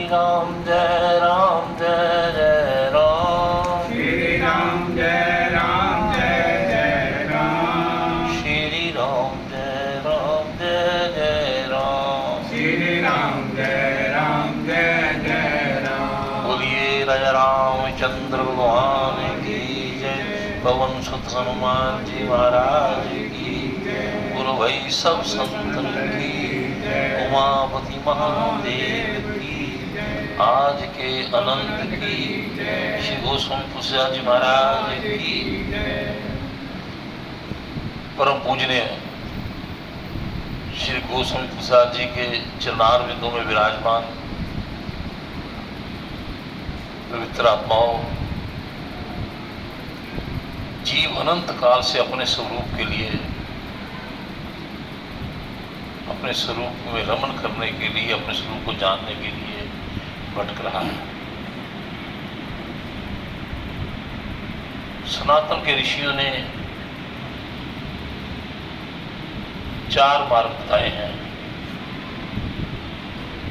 राम जय राम जय जय राम। श्री राम जय राम जय जय राम। श्री राम जय राम जय जय राम। श्री राम जय राम जय जय राम। बोलिए राजा रामचंद्र भगवान की जय। पवन सुत हनुमान जी महाराज की जय। बोलो भाई सब संतन की जय। उमापति महादेव की आज के अनंत की जय। श्री गोस्वामी तुलसीदास जी महाराज की परम पूजनीय श्री गोस्वामी तुलसीदास जी के चरणार बिंदु में विराजमान पवित्र आत्माओं, जीव अनंत काल से अपने स्वरूप के लिए, अपने स्वरूप में रमन करने के लिए, अपने स्वरूप को जानने के लिए भटक रहा है। सनातन के ऋषियों ने 4 मार्ग बताए हैं।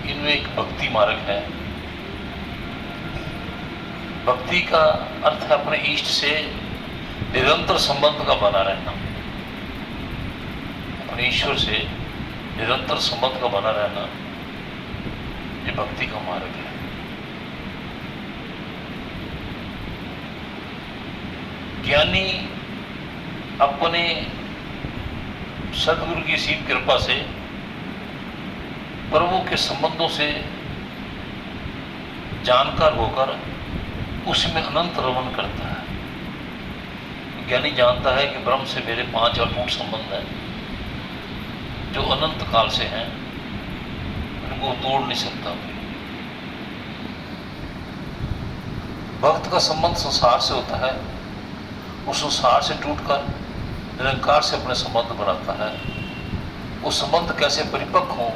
इनमें एक भक्ति मार्ग है। भक्ति का अर्थ है अपने इष्ट से निरंतर संबंध का बना रहना, अपने ईश्वर से निरंतर संबंध का बना रहना, ये भक्ति का मार्ग है। ज्ञानी अपने सदगुरु की सीम कृपा से प्रभु के संबंधों से जानकार होकर उसमें अनंत रमन करता है। ज्ञानी जानता है कि ब्रह्म से मेरे 5 अटूट संबंध हैं जो अनंत काल से हैं, उनको तोड़ नहीं सकता। भक्त का संबंध संसार से होता है, उस संसार से टूटकर निरंकार से अपने संबंध बनाता है। वो संबंध कैसे परिपक्व हो,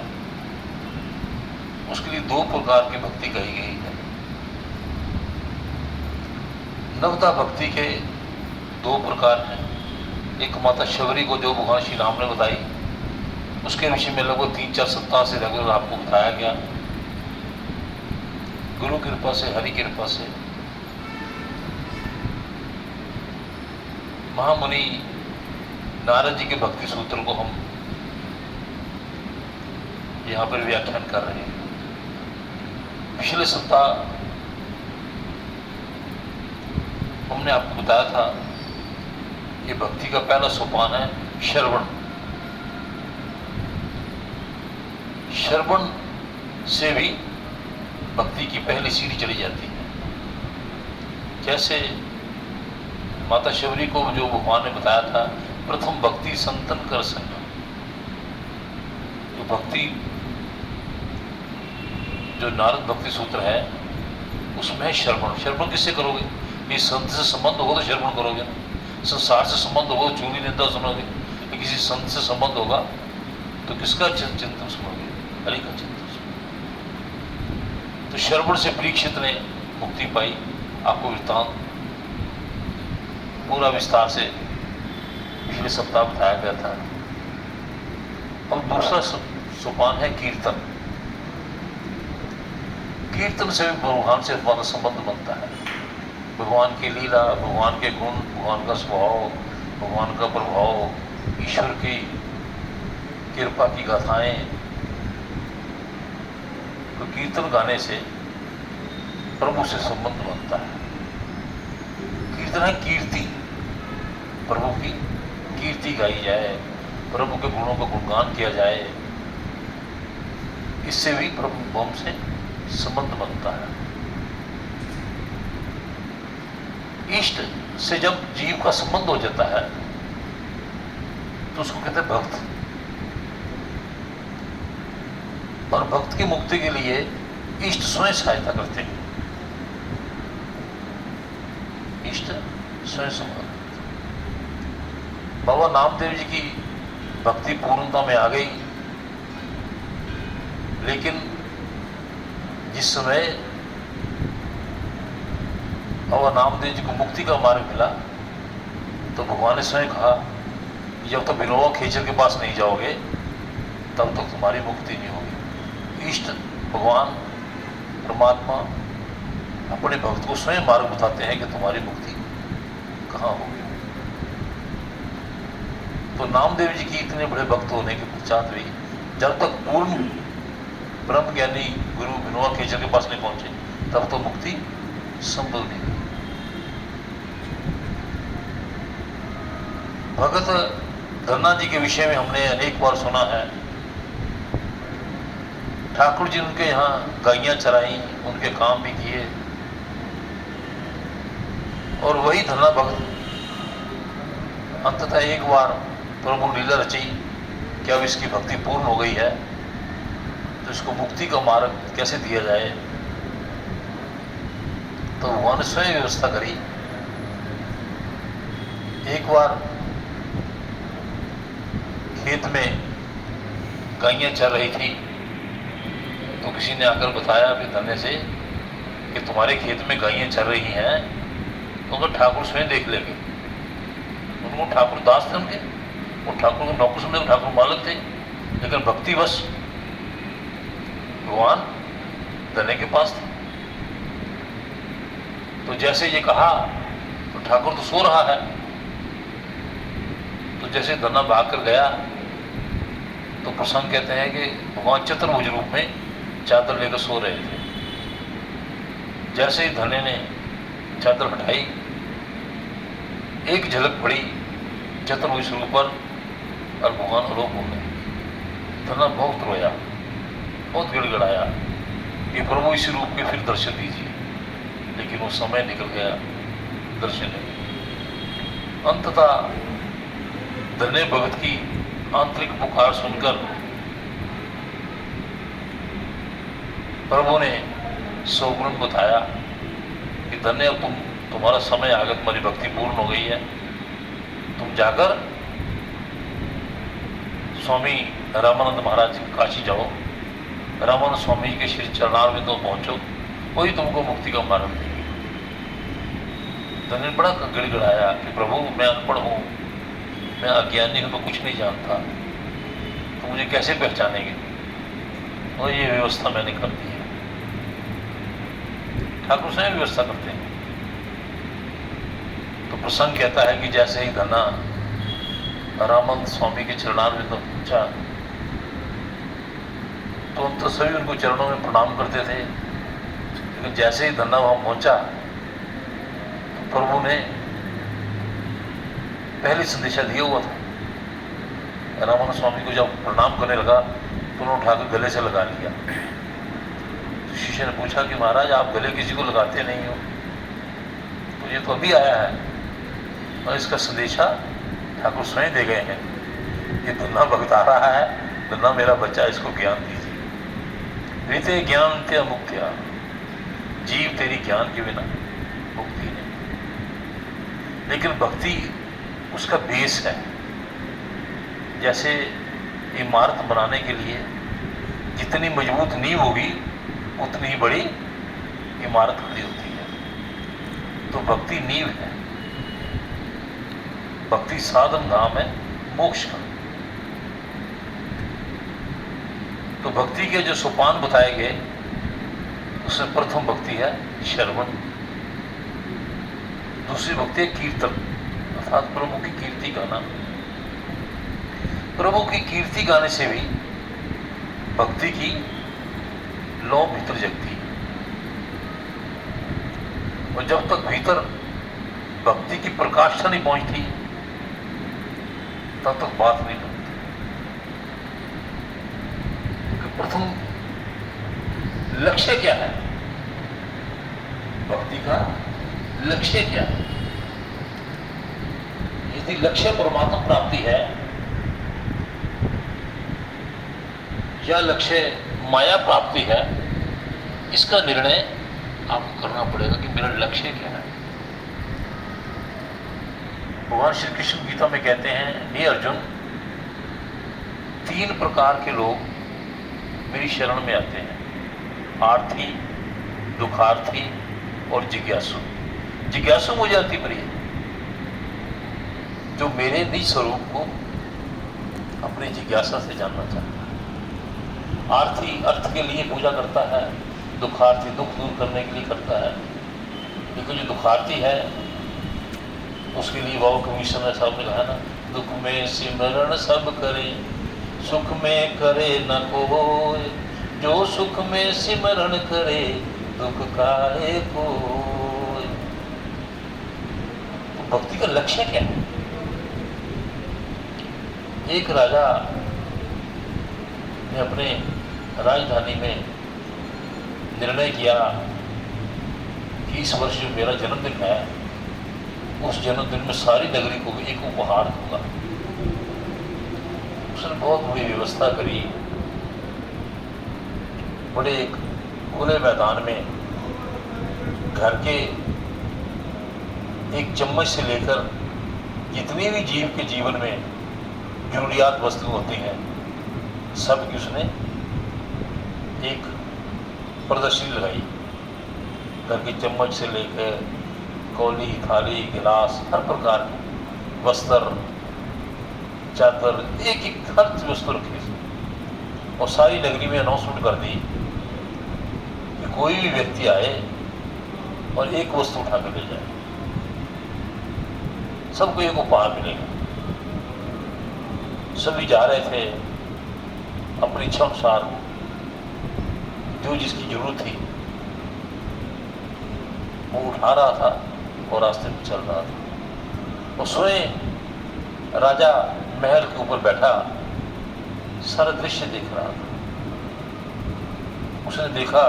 उसके लिए 2 प्रकार की भक्ति कही गई है। नवता भक्ति के 2 प्रकार हैं। एक माता शबरी को जो भगवान श्री राम ने बताई, उसके विषय में लगभग 3-4 सप्ताह से रेगुलर आपको बताया गया। गुरु कृपा से, हरि कृपा से महामुनि नारद जी के भक्ति सूत्र को हम यहाँ पर व्याख्यान कर रहे हैं। पिछले सप्ताह हमने आपको बताया था कि भक्ति का पहला सोपान है श्रवण। श्रवण से भी भक्ति की पहली सीढ़ी चली जाती है। जैसे माता शबरी को जो भगवान ने बताया था, प्रथम भक्ति संतन कर सकना। तो भक्ति जो नारद भक्ति सूत्र है उसमें है श्रवण। श्रवण किससे करोगे? ये संत से संबंध होगा तो श्रवण करोगे ना। संसार से संबंध होगा तो चूली निंदा सुनोगे। किसी संत से संबंध होगा तो किसका चिंतन सुनोगे? हरि का चिंतन सुनोगे। तो श्रवण से परीक्षित ने मुक्ति पाई। आपको वृत्तांत पूरा विस्तार से पिछले सप्ताह बताया गया था। अब दूसरा सोपान है कीर्तन। कीर्तन से भी भगवान से हमारा संबंध बनता है। भगवान की लीला, भगवान के गुण, भगवान का स्वभाव, भगवान का प्रभाव, ईश्वर की कृपा की गाथाएं, तो कीर्तन गाने से प्रभु से संबंध बनता है। कीर्तन है कीर्ति, प्रभु की कीर्ति गाई जाए, प्रभु के गुणों का गुणगान किया जाए। इससे भी प्रभु हमसे संबंध बनता है। इष्ट से जब जीव का संबंध हो जाता है तो उसको कहते हैं भक्त। और भक्त की मुक्ति के लिए इष्ट स्वयं सहायता करते हैं। इष्ट स्वयं संबंध। बाबा नामदेव जी की भक्ति पूर्णता में आ गई, लेकिन जिस समय बाबा नामदेव जी को मुक्ति का मार्ग मिला तो भगवान ने स्वयं कहा कि जब तक विनोबा खेचर के पास नहीं जाओगे तब तक तुम्हारी मुक्ति नहीं होगी। इष्ट भगवान परमात्मा अपने भक्त को स्वयं मार्ग बताते हैं कि तुम्हारी मुक्ति कहाँ होगी। तो नामदेव जी की इतने बड़े भक्त होने के पश्चात भी जब तक पूर्ण ब्रह्म ज्ञानी गुरु विनोबा केचर के पास नहीं पहुंचे तब तो मुक्ति संभव नहीं हुई। भगत धन्ना जी के विषय में हमने अनेक बार सुना है। ठाकुर जी उनके यहाँ गायें चराई, उनके काम भी किए, और वही धन्ना भगत अंततः एक बार प्रभु लीला रची कि अब इसकी भक्ति पूर्ण हो गई है तो इसको मुक्ति का मार्ग कैसे दिया जाए। तो भगवान ने स्वयं व्यवस्था करी। एक बार खेत में गायें चल रही थी तो किसी ने आकर बताया भी धन्य से कि तुम्हारे खेत में गायें चल रही हैं, तो उनको ठाकुर स्वयं देख लेंगे। उनको ठाकुर दास थे उनके, वो ठाकुर को नौकर समझे, ठाकुर मालिक थे, लेकिन भक्ति बस भगवान धन्य के पास थी। तो जैसे ये कहा तो ठाकुर तो सो रहा है, तो जैसे धन्ना भाग कर गया तो प्रसंग कहते हैं कि भगवान चतुर्भुज रूप में चादर लेकर सो रहे थे। जैसे ही धन्य ने चादर हटाई, एक झलक पड़ी चतुर्भुज रूप पर और भगवान अलोप हो गए। धन्ना बहुत रोया, बहुत गिड़गिड़ाया कि प्रभु इस रूप के फिर दर्शन दीजिए, लेकिन वो समय निकल गया, दर्शन नहीं। अंततः धन्य भगत की आंतरिक पुकार सुनकर प्रभु ने सौगुण बताया कि धन्य अब तुम्हारा समय आ गया, तुम्हारी भक्ति पूर्ण हो गई है, तुम जाकर स्वामी रामानंद महाराज काशी जाओ, रामानंद स्वामी जी के श्री चरणार में तो पहुंचो, वही तुमको मुक्ति का मार्ग देंगे। धन्य बड़ा गिड़गिड़ाया कि प्रभु मैं अनपढ़ हूँ, मैं अज्ञानी हूँ, मैं कुछ नहीं जानता, तो मुझे कैसे पहचानेंगे। और ये व्यवस्था मैंने कर दी है। ठाकुर स्वयं व्यवस्था करते हैं। तो प्रसंग कहता है कि जैसे ही धन्ना रामानंद स्वामी के चरणार में तो पहुंचा तो हम तो सभी उनको चरणों में प्रणाम करते थे, लेकिन जैसे ही धन्ना वहां पहुंचा तो प्रभु ने पहले संदेशा दिया हुआ था। रामानंद स्वामी को जब प्रणाम करने लगा तो उन्होंने उठाकर गले से लगा लिया। तो शिष्य ने पूछा कि महाराज आप गले किसी को लगाते नहीं हो, तो ये तो अभी आया है, और इसका संदेशा ठाकुर स्वयं दे गए हैं कि धन्ना भक्त आ रहा है, धन्ना मेरा बच्चा, इसको ज्ञान दीजिए। रीते ज्ञान ते मुक्त्या, जीव तेरी ज्ञान के बिना मुक्ति नहीं। लेकिन भक्ति उसका बेस है। जैसे इमारत बनाने के लिए जितनी मजबूत नींव होगी उतनी ही बड़ी इमारत खड़ी होती है। तो भक्ति नींव है, भक्ति साधन धाम है मोक्ष का। तो भक्ति के जो सोपान बताए गए उसमें प्रथम भक्ति है श्रवण, दूसरी भक्ति है कीर्तन, अर्थात प्रभु की कीर्ति गाना। प्रभु की कीर्ति गाने से भी भक्ति की लौ भीतर जगती है, और जब तक भीतर भक्ति की प्रकाष्ठा नहीं पहुंचती तब तक बात नहीं बनती। प्रथम लक्ष्य क्या है, भक्ति का लक्ष्य क्या है? यदि लक्ष्य परमात्मा प्राप्ति है या लक्ष्य माया प्राप्ति है, इसका निर्णय आपको करना पड़ेगा कि मेरा लक्ष्य क्या है। भगवान श्री कृष्ण गीता में कहते हैं, हे अर्जुन, 3 प्रकार के लोग मेरी शरण में आते हैं, आर्थी, दुखार्थी और जिज्ञासु। जिज्ञासु मुझे अति प्रिय, जो मेरे निज स्वरूप को अपनी जिज्ञासा से जानना चाहता है। आर्थी अर्थ के लिए पूजा करता है, दुखार्थी दुख दूर करने के लिए करता है, लेकिन जो दुखार्थी है उसके लिए बाबा कमीशन ने साहब ने कहा ना, दुख में सिमरण सब करे, सुख में करे न कोई, जो सुख में सिमरण करे, दुख काहे कोई। तो भक्ति का लक्ष्य क्या है? एक राजा ने अपने राजधानी में निर्णय किया कि इस वर्ष जो मेरा जन्मदिन है, उस जन्मदिन में सारी नगरी को एक उपहार दूंगा। उसने बहुत बड़ी व्यवस्था करी। बड़े एक खुले मैदान में घर के एक चम्मच से लेकर जितनी भी जीव के जीवन में जरूरियात वस्तु होती हैं, सब की उसने एक प्रदर्शनी लगाई। घर की चम्मच से लेकर कौली, थाली, गिलास, हर प्रकार की वस्त्र, चादर, एक एक हर वस्तु रखी। और सारी नगरी में अनाउंसमेंट कर दी कि कोई भी व्यक्ति आए और एक वस्तु उठा कर ले जाए, सबको एक उपहार मिलेगा। सभी जा रहे थे अपनी इच्छा अनुसार, जो जिसकी जरूरत थी वो उठा रहा था और रास्ते में चल रहा था। और स्वयं राजा महल के ऊपर बैठा सारा दृश्य देख रहा था। उसने देखा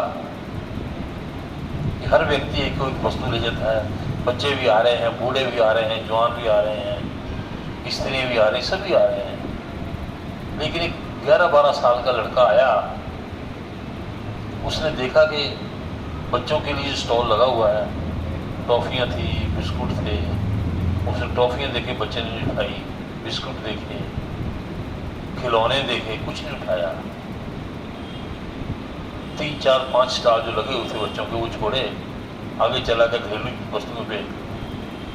कि हर व्यक्ति एक एक वस्तु ले जाता है। बच्चे भी आ रहे हैं, बूढ़े भी आ रहे हैं, जवान भी आ रहे हैं, स्त्री भी आ रही, सभी आ रहे हैं। लेकिन एक 11-12 साल का लड़का आया। उसने देखा कि बच्चों के लिए स्टॉल लगा हुआ है, टॉफ़ियाँ थी, बिस्कुट थे। उसने टॉफ़ियाँ देखे, बच्चे ने नहीं उठाई। बिस्कुट देखे, खिलौने देखे, कुछ नहीं उठाया। 3, 4, 5 स्टॉल जो लगे हुए थे बच्चों के, वो छोड़े, आगे चला गया घरेलू वस्तुओं पे।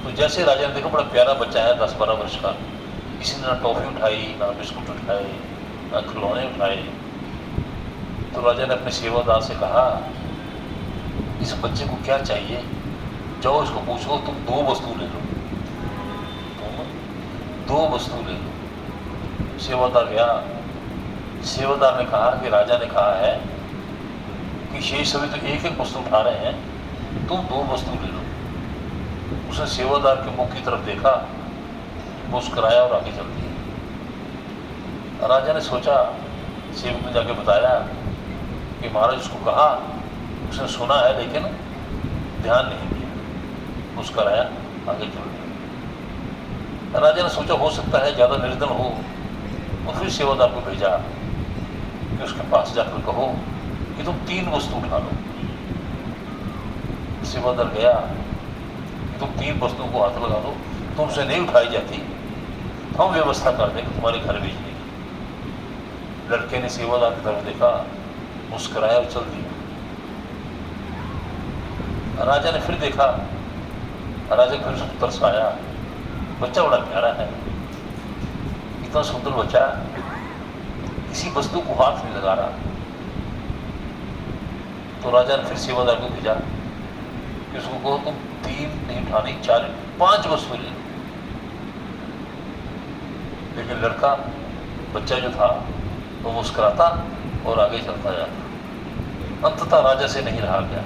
तो जैसे राजा ने देखा बड़ा प्यारा बच्चा है 10-12 वर्ष का, किसी ने ना टॉफ़ी उठाई, ना बिस्कुट उठाए, ना खिलौने उठाए। तो राजा ने अपने सेवादार से कहा, इस बच्चे को क्या चाहिए, जाओ इसको पूछो, तुम 2 वस्तु ले लो, तुम 2 वस्तु ले लो। सेवादार गया। सेवादार ने कहा कि राजा ने कहा है कि शेष सभी तो एक एक वस्तु उठा रहे हैं, तुम 2 वस्तु ले लो। उसने सेवादार के मुख की तरफ देखा, मुस्कुराया और आगे चल दिया। राजा ने सोचा, सेवक ने जाके बताया कि महाराज उसको कहा, उसने सुना है लेकिन ध्यान नहीं दिया, मुस्कुराया, आगे चल दिया। राजा ने सोचा हो सकता है ज़्यादा निर्धन हो, और फिर सेवादार को भेजा कि उसके पास जाकर कहो कि तुम 3 वस्तु उठा लो। सेवादार गया कि तुम 3 वस्तुओं को हाथ लगा दो, तुमसे नहीं उठाई जाती, हम व्यवस्था कर देंगे तुम्हारे घर भेजने की। लड़के ने सेवादार की तरफ देखा, मुस्कुराया और चल दिया। राजा ने फिर देखा, राजा फिर उसको तरस आया, बच्चा बड़ा प्यारा है, इतना सुंदर बच्चा, किसी वस्तु को हाथ नहीं लगा रहा। तो राजा ने फिर सेवादार को भेजा कि उसको कहो तुम 3 नहीं उठानी, 4, 5 वस्तु ले। लेकिन लड़का, बच्चा जो था, वो मुस्कुराता और आगे चलता जाता। अंततः राजा से नहीं रहा गया।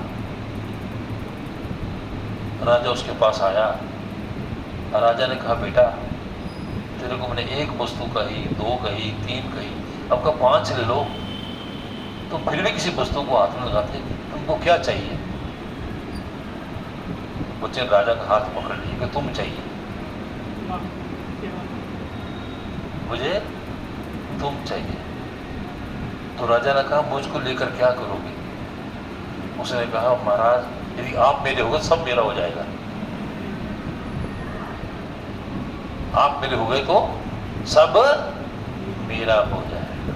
राजा उसके पास आया। राजा ने कहा, बेटा तेरे को मैंने 1 वस्तु कही, 2 कही, 3 कही, अब का 5 ले लो। तो फिर भी किसी वस्तु को हाथ में लगाते, तुमको क्या चाहिए? बच्चे ने राजा का हाथ पकड़ लिया कि तुम चाहिए, मुझे तुम चाहिए। तो राजा ने कहा, मुझको लेकर क्या करोगे? उसने कहा, महाराज यदि आप मेरे हो गए सब मेरा हो जाएगा। आप मेरे हो गए तो सब मेरा हो जाएगा।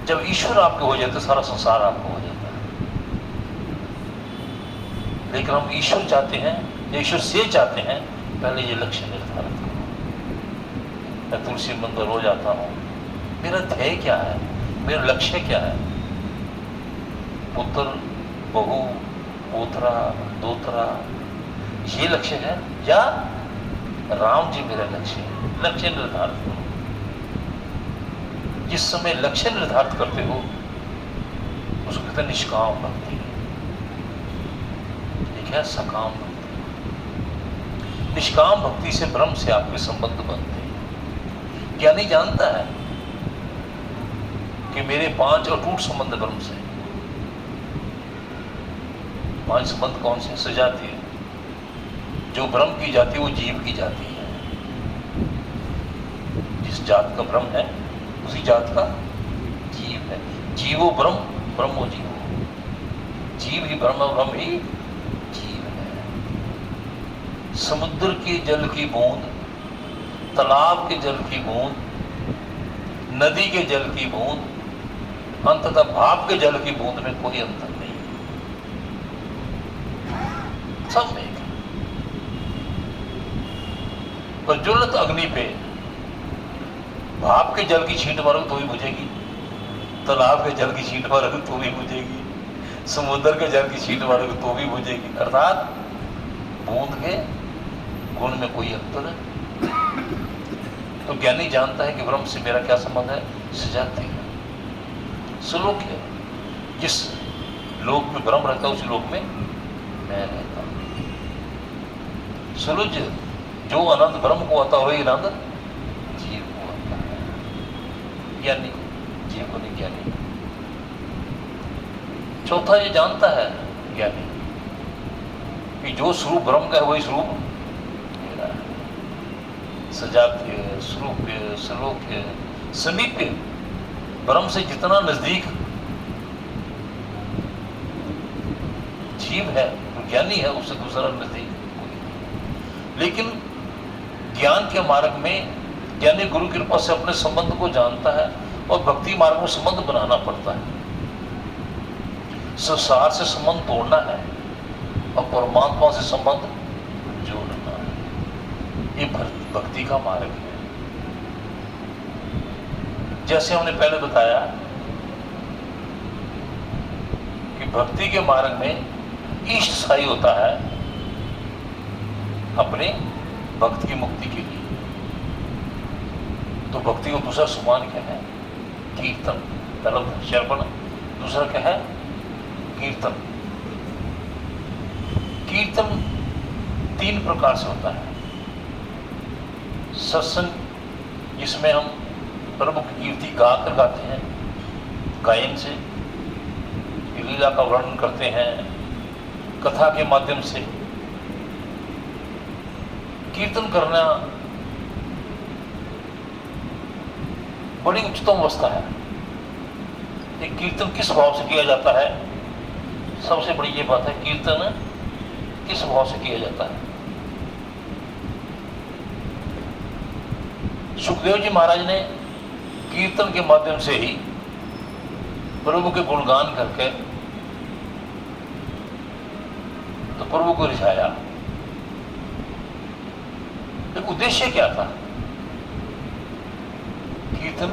जब ईश्वर आपके हो जाते सारा संसार आपको हो जाता है। लेकिन हम ईश्वर चाहते हैं, ईश्वर से चाहते हैं, पहले ये लक्ष्य निर्धारित करो। मैं तुलसी मंदिर रोज आता हूँ, मेरा ध्येय क्या है, मेरा लक्ष्य क्या है? पुत्र, बहू, पोतरा, दोतरा, ये लक्ष्य है, या राम जी मेरा लक्ष्य है? लक्ष्य निर्धारित करो। जिस समय लक्ष्य निर्धारित करते हो उसको कहते हैं निष्काम भक्ति। एक है सकाम भक्ति। निष्काम भक्ति से ब्रह्म से आपके संबंध बनते हैं। ज्ञानी जानता है कि मेरे 5 अटूट संबंध ब्रह्म से। 5 संबंध कौन से? सजातीय। जो ब्रह्म की जाति वो जीव की जाति है। जिस जात का ब्रह्म है उसी जात का जीव है। जीवो ब्रह्म, ब्रह्मो जीवो। जीव ही ब्रह्म, ब्रह्म ही जीव है। समुद्र के जल की बूंद, तालाब के जल की बूंद, नदी के जल की बूंद, अंततः भाप के जल की बूंद में कोई अंतर नहीं। सब एक है। पर ज्वलंत अग्नि पे भाप के जल की छींट मारोगे तो भी बुझेगी, तालाब के जल की छींट मारोगे तो भी बुझेगी, समुद्र के जल की छींट मारोगे तो भी बुझेगी। अर्थात बूंद के गुण में कोई अंतर है। तो ज्ञानी जानता है कि ब्रह्म से मेरा क्या संबंध है? सजाती है, सुलोक है। जिस लोक में ब्रह्म रहता है उस लोक में मैं रहता हूं। सुलुज जो आनंद ब्रह्म को आता है वही आनंद जीव को आता है। ज्ञानी जीव को नहीं, ज्ञानी। चौथा ये जानता है ज्ञानी कि जो स्वरूप ब्रह्म का है वही स्वरूप मेरा है। सजातीय, स्वरूप्य, सलोक्य, समीप्य। ब्रह्म से जितना नजदीक जीव है, ज्ञानी है, उससे दूसरा नजदीक कोई नहीं। लेकिन ज्ञान के मार्ग में ज्ञानी गुरु कृपा से अपने संबंध को जानता है और भक्ति मार्ग में संबंध बनाना पड़ता है। संसार से संबंध तोड़ना है और परमात्मा से संबंध जोड़ना है। ये भक्ति का मार्ग है। जैसे हमने पहले बताया कि भक्ति के मार्ग में इष्ट स्थायी होता है अपने भक्त की मुक्ति के लिए। तो भक्ति को दूसरा सुमान क्या है? कीर्तन। पहला शर्पण, दूसरा क्या है? कीर्तन। कीर्तन 3 प्रकार से होता है। सत्संग, जिसमें हम प्रभु की कीर्ति गाकर गाते हैं, गायन से लीला का वर्णन करते हैं, कथा के माध्यम से। कीर्तन करना बड़ी उच्चतम अवस्था है। एक कीर्तन किस भाव से किया जाता है? सबसे बड़ी ये बात है, कीर्तन किस भाव से किया जाता है? सुखदेव जी महाराज ने कीर्तन के माध्यम से ही प्रभु के गुणगान करके तो प्रभु को रिझाया। एक उद्देश्य क्या था? कीर्तन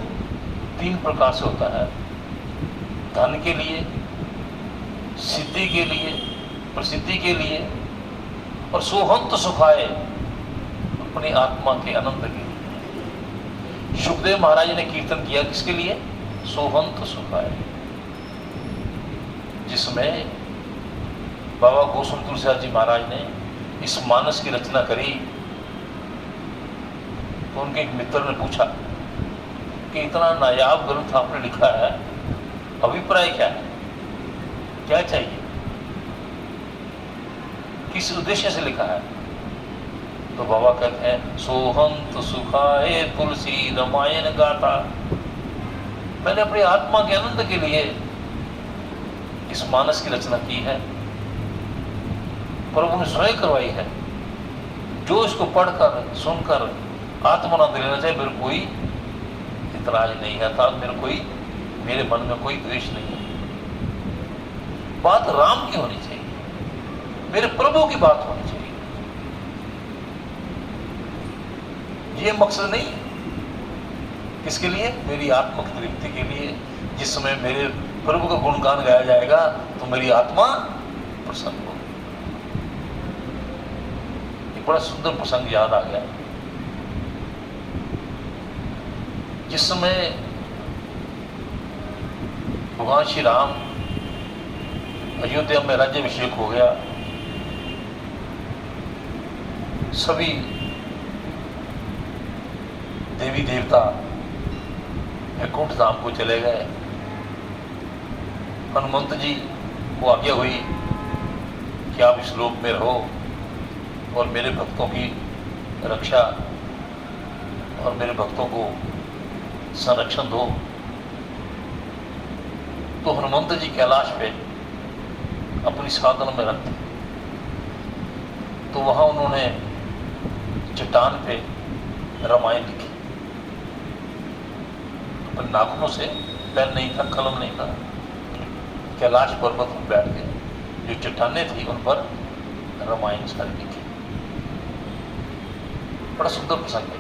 3 प्रकार से होता है। धन के लिए, सिद्धि के लिए, प्रसिद्धि के लिए, और सोहंत सुखाए, अपनी आत्मा के आनंद के लिए। सुखदेव महाराज ने कीर्तन किया किसके लिए? सोहंत सुखाए। जिसमें बाबा गोस्वामी तुलसीदास जी महाराज ने इस मानस की रचना करी तो उनके एक मित्र ने पूछा कि इतना नायाब ग्रंथ आपने लिखा है, अभिप्राय क्या है, क्या चाहिए, किस उद्देश्य से लिखा है? तो बाबा कहते हैं, सोहंत सुखाए तुलसी रामायण गाथा। मैंने अपनी आत्मा के आनंद के लिए इस मानस की रचना की है, प्रभु ने स्वयं करवाई है। जो इसको पढ़कर सुनकर आत्मानंद लेना चाहिए, मेरे कोई इतराज नहीं है, था मेरे मन में कोई द्वेष नहीं है। बात राम की होनी चाहिए, मेरे प्रभु की बात होनी चाहिए। ये मकसद नहीं किसके लिए? मेरी आत्मक तृप्ति के लिए। जिस समय मेरे प्रभु का गुणगान गाया जाएगा तो मेरी आत्मा प्रसन्न हो। एक बड़ा सुंदर प्रसंग याद आ गया। जिस समय भगवान श्री राम अयोध्या में राज्याभिषेक हो गया, सभी देवी देवता वैकुंठ धाम को चले गए। हनुमंत जी को आज्ञा हुई कि आप इस लोक में रहो और मेरे भक्तों की रक्षा और मेरे भक्तों को संरक्षण दो। तो हनुमंत जी कैलाश पे अपनी साधन में रखते, तो वहां उन्होंने चट्टान पे रामायण लिखी अपने नाखूनों से। पेन नहीं था, कलम नहीं था। कैलाश पर्वत पर बैठ के जो चट्टानें थी उन पर रामायण सारी लिखी। बड़ा सुंदर प्रसंग है।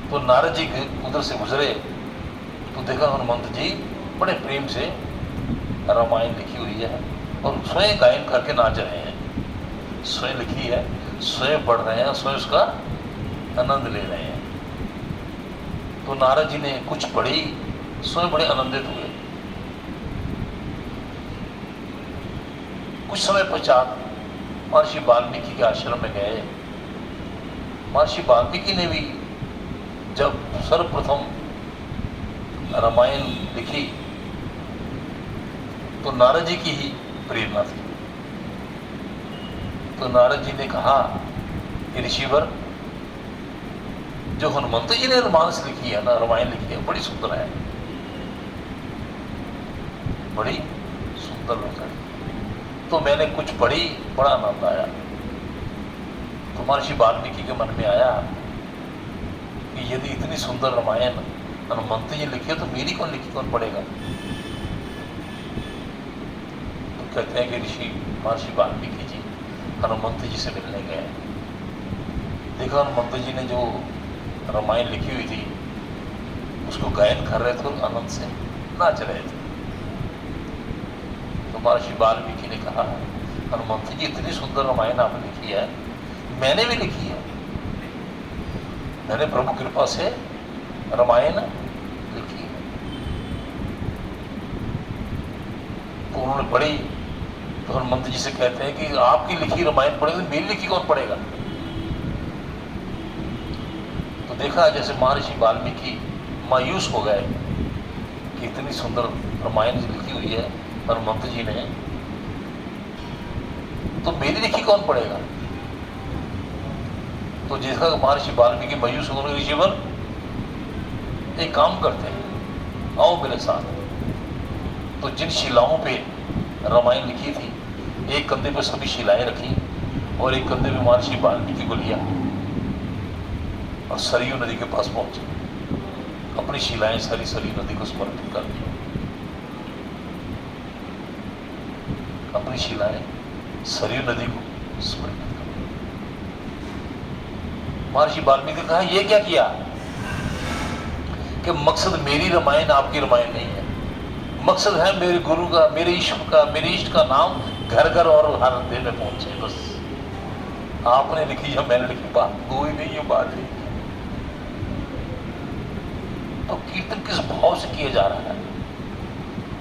तो नारद जी उधर से गुजरे तो देखा हनुमंत जी बड़े प्रेम से रामायण लिखी हुई है और स्वयं गायन करके नाच रहे हैं। स्वयं लिखी है, स्वयं पढ़ रहे हैं, स्वयं उसका आनंद ले रहे हैं। तो नारद जी ने कुछ पढ़ी, स्वयं बड़े आनंदित हुए। कुछ समय पश्चात महर्षि वाल्मीकि के आश्रम में गए। महर्षि वाल्मीकि ने भी जब सर्वप्रथम रामायण लिखी तो नारद जी की ही प्रेरणा थी। तो नारद जी ने कहा कि ऋषिवर, जो हनुमंत जी ने रोमांस लिखी है ना, रामायण लिखी है, बड़ी सुंदर है, बड़ी सुंदर है। तो मैंने कुछ पढ़ी, बड़ा आनंद आया। तो महर्षि वाल्मीकि के मन में आया कि यदि इतनी सुंदर रामायण हनुमंत जी लिखी है तो मेरी कौन लिखी, कौन पढ़ेगा। तो कहते हैं कि ऋषि महर्षि वाल्मीकि जी हनुमंत जी से मिलने गए। देखा हनुमंत जी ने जो रामायण लिखी हुई थी उसको गायन कर रहे थे और आनंद से नाच रहे थे। तो महर्षि वाल्मीकि ने कहा, हनुमंत जी इतनी सुंदर रामायण आपने लिखी है, मैंने भी लिखी है। मैंने प्रभु कृपा से रामायण लिखी है। तो उन्होंने पढ़ी। तो हनुमंत जी से कहते हैं कि आपकी लिखी रामायण पढ़ेगी, मेरी लिखी कौन पढ़ेगा। तो देखा जैसे महर्षि वाल्मीकि मायूस हो गए कि इतनी सुंदर रामायण लिखी हुई है हनुमंत जी ने, तो मेरी लिखी कौन पढ़ेगा। तो देखा महर्षि वाल्मीकि मायूस हो गए, ऋषिवर एक काम करते हैं, आओ मेरे साथ। तो जिन शिलाओं पे रामायण लिखी थी, एक कंधे पे सभी शिलाएं रखी और एक कंधे पे महर्षि वाल्मीकि को लिया और सरयू नदी के पास पहुंचे। अपनी शिलाएं सारी सरयू नदी को समर्पित कर दी। अपनी शिलाएं सरयू नदी को समर्पित कर दी। महर्षि वाल्मीकि ने कहा, यह क्या किया कि मकसद मेरी रामायण आपकी रामायण नहीं है। मकसद है मेरे गुरु का, मेरे ईश्वर का, मेरे इष्ट का नाम घर घर और हर दिल में पहुंचे। बस आपने लिखी या मैंने लिखी, बात कोई नहीं है, बात नहीं। तो कीर्तन किस भाव से किया जा रहा है?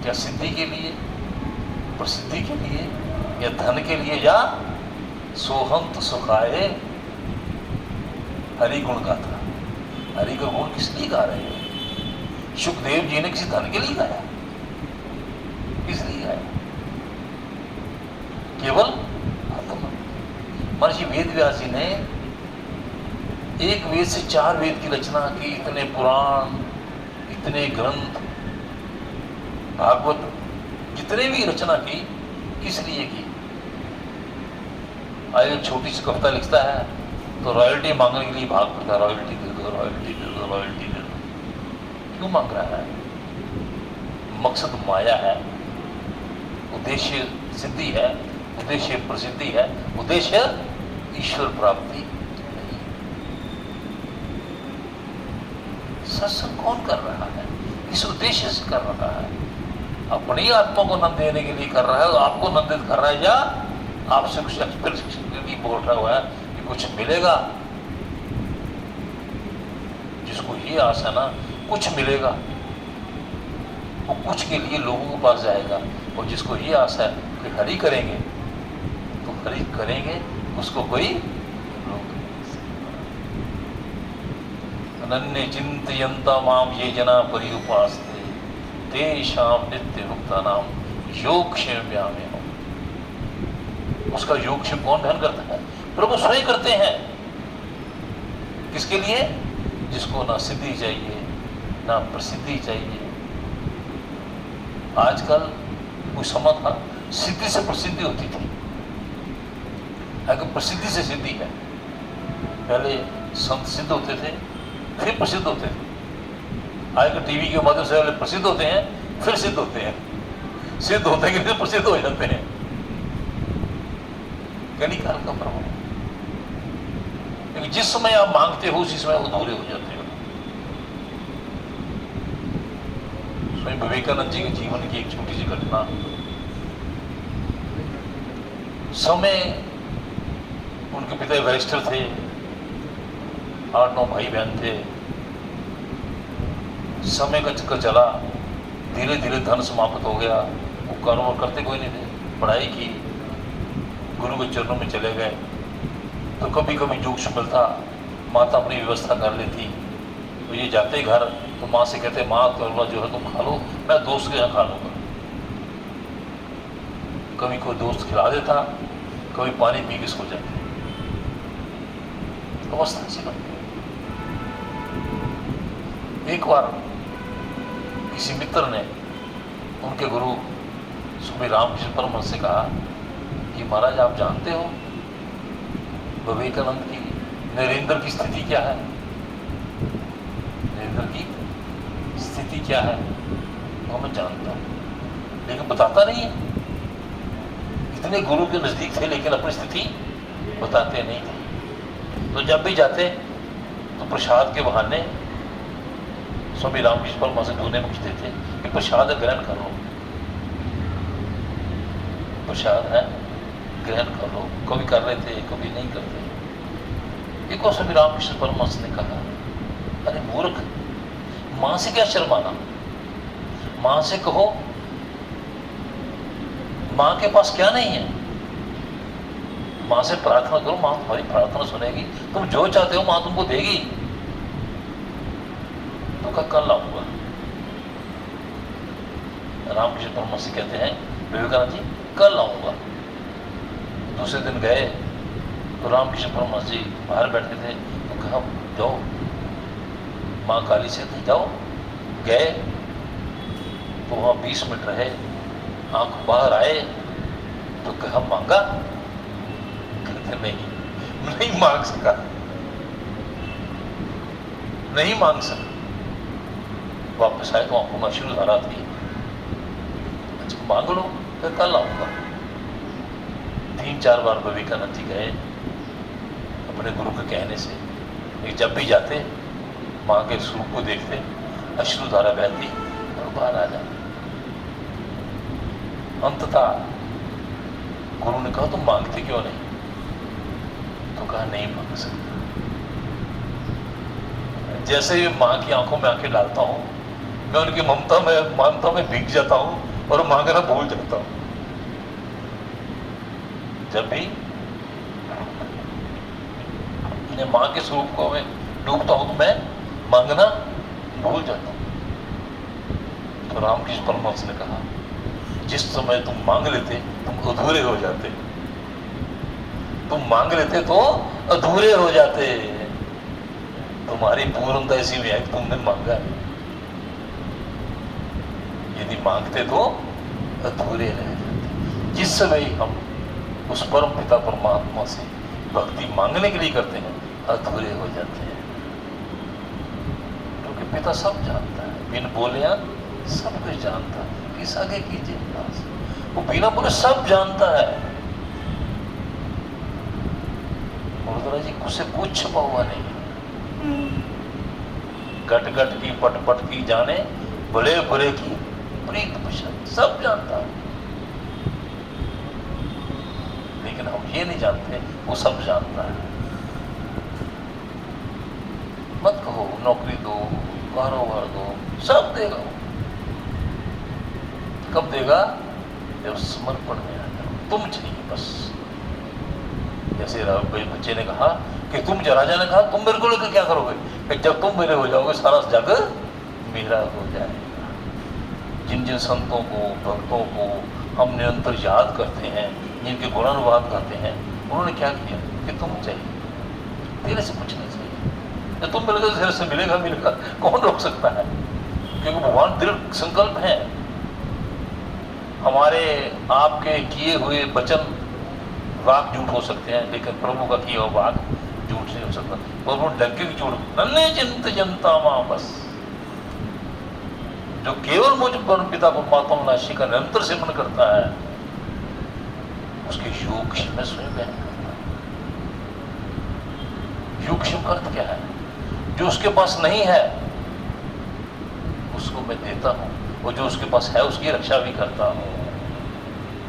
क्या सिद्धि के लिए, प्रसिद्धि के लिए, या धन के लिए, या सोहंत सुखाए हरि गुण गाथा। हरि का गुण किस लिए गा रहे हैं? सुखदेव जी ने किसी धन के लिए गाया? किस लिए गाया? केवल आत्मा। महर्षि वेदव्यास जी ने एक वेद से 4 वेद की रचना की। इतने पुराण, इतने ग्रंथ, भागवत, जितने भी रचना की, किस लिए की? आज एक छोटी सी कविता लिखता है तो रॉयल्टी मांगने के लिए भाग पड़ता है, रॉयल्टी दे दो, रॉयल्टी दे दो, रॉयल्टी दे दो। क्यों मांग रहा है? मकसद माया है, उद्देश्य सिद्धि है, उद्देश्य प्रसिद्धि है, उद्देश्य ईश्वर प्राप्ति नहीं। सत्संग कौन कर रहा है? किस उद्देश्य से कर रहा है? अपनी आत्मा को नंद देने के लिए कर रहा है, आपको नंदित कर रहा है, या आपसे कुछ एक्सपेक्टेशन के लिए बोल रहा हुआ है कि कुछ मिलेगा। जिसको ये आशा ना कुछ मिलेगा, वो कुछ के लिए लोगों के पास जाएगा, और जिसको ये आशा है कि हरि करेंगे तो हरि करेंगे, उसको कोई रोक नहीं सकता। अनन्य चिंतयन्ता माम ये जना पर्युपास्ते तेषां नित्य मुक्तानाम योगक्षेमयामि। उसका योगक्षेम कौन ध्यान करता है? प्रभु स्वयं करते हैं। किसके लिए? जिसको ना सिद्धि चाहिए ना प्रसिद्धि चाहिए। आजकल कोई समय था सिद्धि से प्रसिद्धि होती थी, अगर प्रसिद्धि से सिद्धि है। पहले संत सिद्ध होते थे फिर प्रसिद्ध होते थे, आजकल टीवी के माध्यम से पहले प्रसिद्ध होते हैं फिर सिद्ध होते हैं, सिद्ध होते हैं कि फिर प्रसिद्ध हो जाते हैं। कलिकाल का प्रभाव। क्योंकि जिस समय आप मांगते हो उसी समय अधूरे हो जाते हो। स्वामी विवेकानंद जी के जीवन की एक छोटी सी घटना। समय उनके पिता बैरिस्टर थे, 8-9 भाई बहन थे। समय का चक्कर चला, धीरे धीरे धन समाप्त हो गया। वो कारोबार करते कोई नहीं थे, पढ़ाई की, गुरु के चरणों में चले गए। तो कभी कभी जोक्ष मिलता, माता अपनी व्यवस्था कर लेती। तो ये जाते घर तो माँ से कहते, माँ तो जो है तुम खा लो, मैं दोस्त के यहाँ खा लूँगा। कभी कोई दोस्त खिला देता, कभी पानी पी के सो जाते। अवस्था ऐसी बन गई। एक बार किसी मित्र ने उनके गुरु स्वामी रामकृष्ण परमहंस से कहा कि महाराज आप जानते हो विवेकानंद की नरेंद्र की स्थिति क्या है? नरेंद्र की स्थिति क्या है? वो मैं जानता हूं लेकिन बताता नहीं है। इतने गुरु के नजदीक थे लेकिन अपनी स्थिति बताते नहीं थे। तो जब भी जाते तो प्रसाद के बहाने स्वामी रामकृष्ण परमहंस से ढूंढने में खींचते थे कि प्रसाद ग्रहण करो, प्रसाद है ग्रहण कर लो। कभी कर रहे थे कभी नहीं करते। एक और स्वामी रामकृष्ण परमहंस ने कहा, अरे मूर्ख, मां से क्या शर्माना? मां से कहो, मां के पास क्या नहीं है? मां से प्रार्थना करो, मां तुम्हारी प्रार्थना सुनेगी। तुम जो चाहते हो मां तुमको देगी। तो कल आऊंगा। रामकृष्ण परमहंस कहते हैं विवेकानंद जी कल आऊंगा। दूसरे दिन गए तो रामकृष्ण परमहंस जी बाहर बैठे थे। तो कहा जाओ, माँ काली से थे, जाओ। गए तो वहाँ 20 मिनट रहे, आंख बाहर आए तो कहा मांगा? कहते नहीं मांग सका, नहीं मांग सका। वापस आए तो आंखों में अश्रुधारा थी। अच्छा मांग लो, फिर कल आऊंगा। 3-4 बार विवेकानंद जी गए अपने गुरु के कहने से। लेकिन जब भी जाते माँ के स्वरूप को देखते, अश्रुधारा बहती और बाहर आ जाते। अंततः गुरु ने कहा तुम मांगते क्यों नहीं? तो कहा नहीं मांग सकता। जैसे ही माँ की आंखों में आंखें डालता हूं, मैं उनकी ममता में भीग जाता हूं और मांगना भूल जाता हूं। जब भी मैं माँ के स्वरूप को मैं डूबता हूं तो मैं मांगना भूल जाता हूं। तो रामकृष्ण परमहंस ने कहा, जिस समय तुम मांग लेते तुम अधूरे हो जाते। तुम मांग लेते तो अधूरे हो जाते। तुम्हारी पूर्णता ऐसी में है कि तुमने मांगा। यदि मांगते तो अधूरे रह जाते। जिस समय हम उस परम पिता परमात्मा से भक्ति मांगने के लिए करते हैं अधूरे हो जाते हैं। क्योंकि पिता सब जानता है, बिन बोले सब कुछ जानता है। किस आगे कीजिए विलास, वो बिना बोले सब जानता है। गुरुद्वारा जी उससे कुछ छुपा हुआ नहीं। घट घट की पट पट की जाने, बड़े बड़े की प्रीत भूषण सब जानता है, लेकिन हम ये नहीं जानते वो सब जानता है। मत कहो नौकरी दो, कारोबार दो, सब देगा वो। कब देगा? जब समर्पण में आ जाओ, तुम चाहिए बस। जैसे बच्चे ने कहा कि तुम, राजा ने कहा तुम मेरे को लेकर क्या करोगे? कि जब तुम मेरे हो जाओगे सारा जग मेरा हो जाएगा। जिन जिन संतों को, भक्तों को हम निरंतर याद करते हैं, जिनके गुणानुवाद करते हैं, उन्होंने क्या किया कि तुम चाहिए, तेरे से कुछ नहीं चाहिए। जब तुम मिलेगा तेरे से मिलेगा मिलेगा, कौन रोक सकता है? क्योंकि भगवान दृढ़ संकल्प है। हमारे आपके किए हुए वचन वाक झूठ हो सकते हैं, लेकिन प्रभु का किया हुआ वाक झूठ नहीं हो सकता। प्रभु डंके की झूठ नन्हे चिंत जनता मां, बस जो केवल मुझ पर पिता परमात्मा नाशी का निरंतर सेवन करता है, उसके योगक्षेम में स्वयं ग्रहण करता है। योगक्षेम का अर्थ क्या है? जो उसके पास नहीं है उसको मैं देता हूं, और जो उसके पास है उसकी रक्षा भी करता हूं।